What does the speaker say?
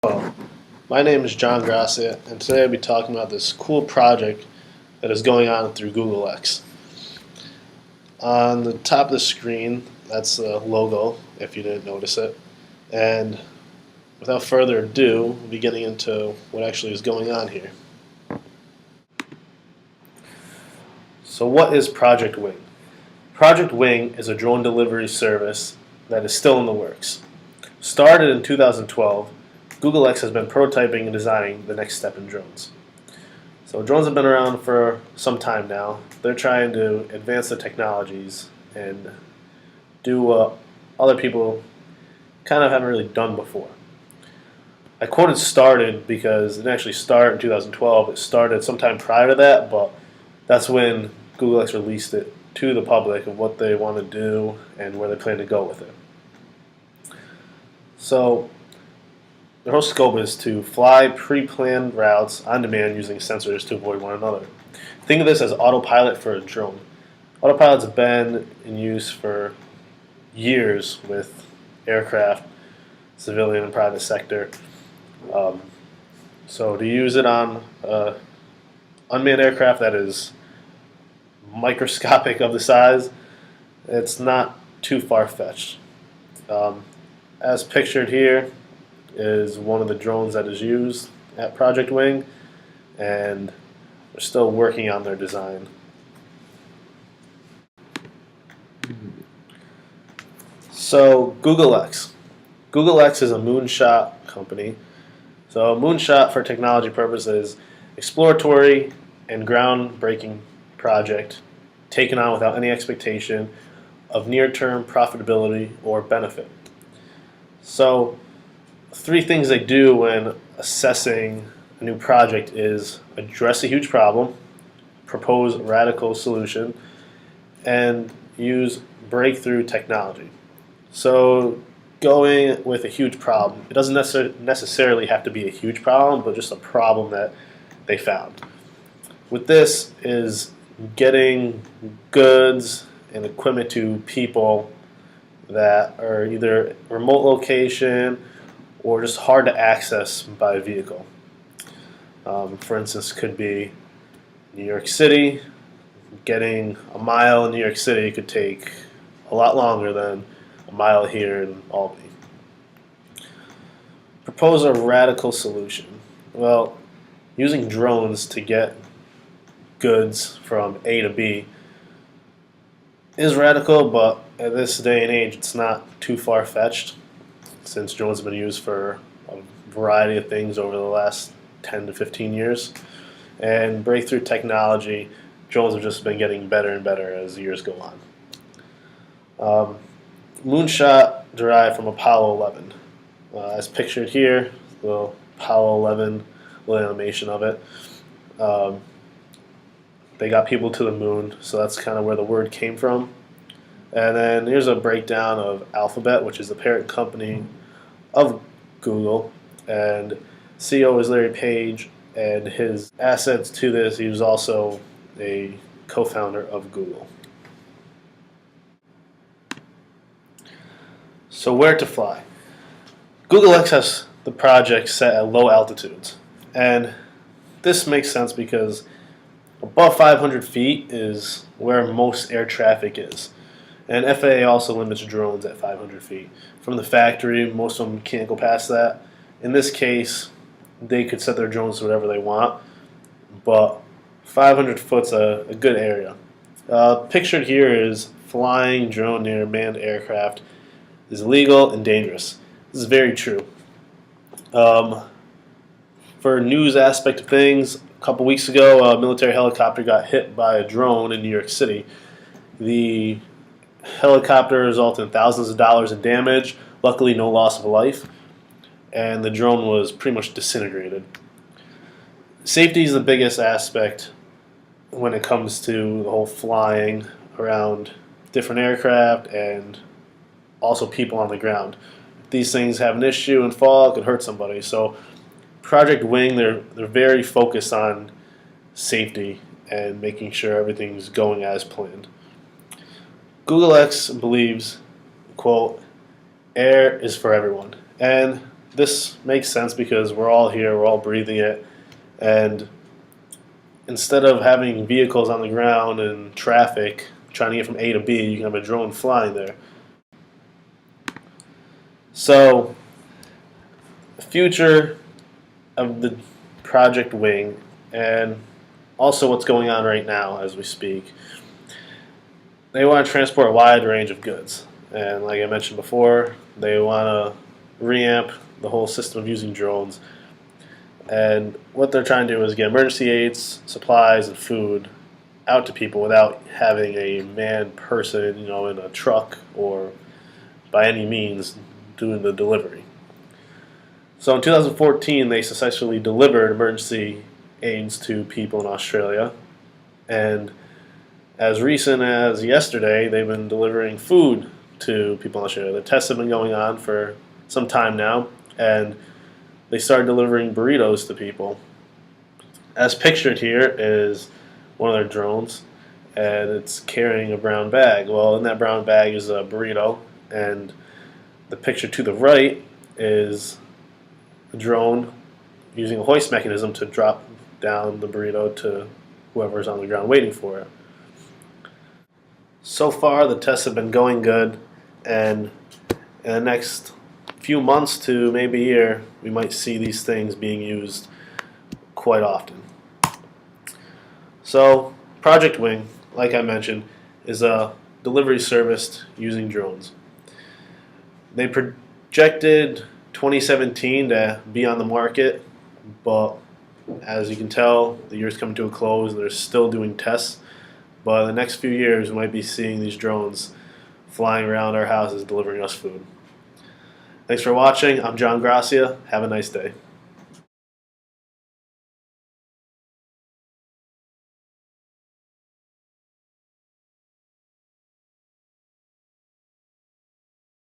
Hello, my name is John Grassia, and today I'll be talking about this cool project that is going on through Google X. On the top of the screen, that's the logo, if you didn't notice it. And without further ado, we'll be getting into what actually is going on here. So what is Project Wing? Project Wing is a drone delivery service that is still in the works. Started in 2012, Google X has been prototyping and designing the next step in drones. So drones have been around for some time now. They're trying to advance the technologies and do what other people kind of haven't really done before. I quoted started because it didn't actually start in 2012. It started sometime prior to that, but that's when Google X released it to the public of what they want to do and where they plan to go with it. So their whole scope is to fly pre-planned routes on demand using sensors to avoid one another. Think of this as autopilot for a drone. Autopilot's been in use for years with aircraft, civilian and private sector. So to use it on unmanned aircraft that is microscopic of the size, it's not too far-fetched. As pictured here is one of the drones that is used at Project Wing, and they're still working on their design. So Google X. Google X is a moonshot company. So a moonshot for technology purposes, exploratory and groundbreaking project taken on without any expectation of near-term profitability or benefit. So three things they do when assessing a new project is address a huge problem, propose a radical solution, and use breakthrough technology. So going with a huge problem, it doesn't necessarily have to be a huge problem, but just a problem that they found. With this is getting goods and equipment to people that are either remote location or just hard to access by vehicle. For instance, could be New York City. Getting a mile in New York City could take a lot longer than a mile here in Albany. Propose a radical solution. Well, using drones to get goods from A to B is radical, but at this day and age, it's not too far-fetched, since drones have been used for a variety of things over the last 10 to 15 years. And breakthrough technology, drones have just been getting better and better as the years go on. Moonshot derived from Apollo 11. As pictured here, the Apollo 11 little animation of it. They got people to the moon, so that's kind of where the word came from. And then here's a breakdown of Alphabet, which is the parent company of Google, and CEO is Larry Page, and his assets to this, he was also a co-founder of Google. So where to fly? Google X has the project set at low altitudes, and this makes sense because above 500 feet is where most air traffic is. And FAA also limits drones at 500 feet. From the factory, most of them can't go past that. In this case, they could set their drones to whatever they want, but 500 foot's a good area. Pictured here is flying drone near manned aircraft is illegal and dangerous. This is very true. For news aspect of things, a couple weeks ago, a military helicopter got hit by a drone in New York City. The helicopter resulted in thousands of dollars in damage, luckily no loss of life, and the drone was pretty much disintegrated. Safety is the biggest aspect when it comes to the whole flying around different aircraft and also people on the ground. If these things have an issue and fall, it could hurt somebody. So Project Wing, they're very focused on safety and making sure everything's going as planned. Google X believes, quote, air is for everyone. And this makes sense because we're all here, we're all breathing it, and instead of having vehicles on the ground and traffic trying to get from A to B, you can have a drone flying there. So, the future of the Project Wing, and also what's going on right now as we speak, they want to transport a wide range of goods. And like I mentioned before, they want to reamp the whole system of using drones. And what they're trying to do is get emergency aids, supplies, and food out to people without having a manned person, in a truck or by any means doing the delivery. So in 2014, they successfully delivered emergency aids to people in Australia, and as recent as yesterday, they've been delivering food to people in Australia. The tests have been going on for some time now, and they started delivering burritos to people. As pictured here is one of their drones, and it's carrying a brown bag. Well, in that brown bag is a burrito, and the picture to the right is a drone using a hoist mechanism to drop down the burrito to whoever's on the ground waiting for it. So far, the tests have been going good, and in the next few months to maybe a year, we might see these things being used quite often. So, Project Wing, like I mentioned, is a delivery service using drones. They projected 2017 to be on the market, but as you can tell, the year's coming to a close and they're still doing tests. But in the next few years, we might be seeing these drones flying around our houses delivering us food. Thanks for watching. I'm John Gracia. Have a nice day.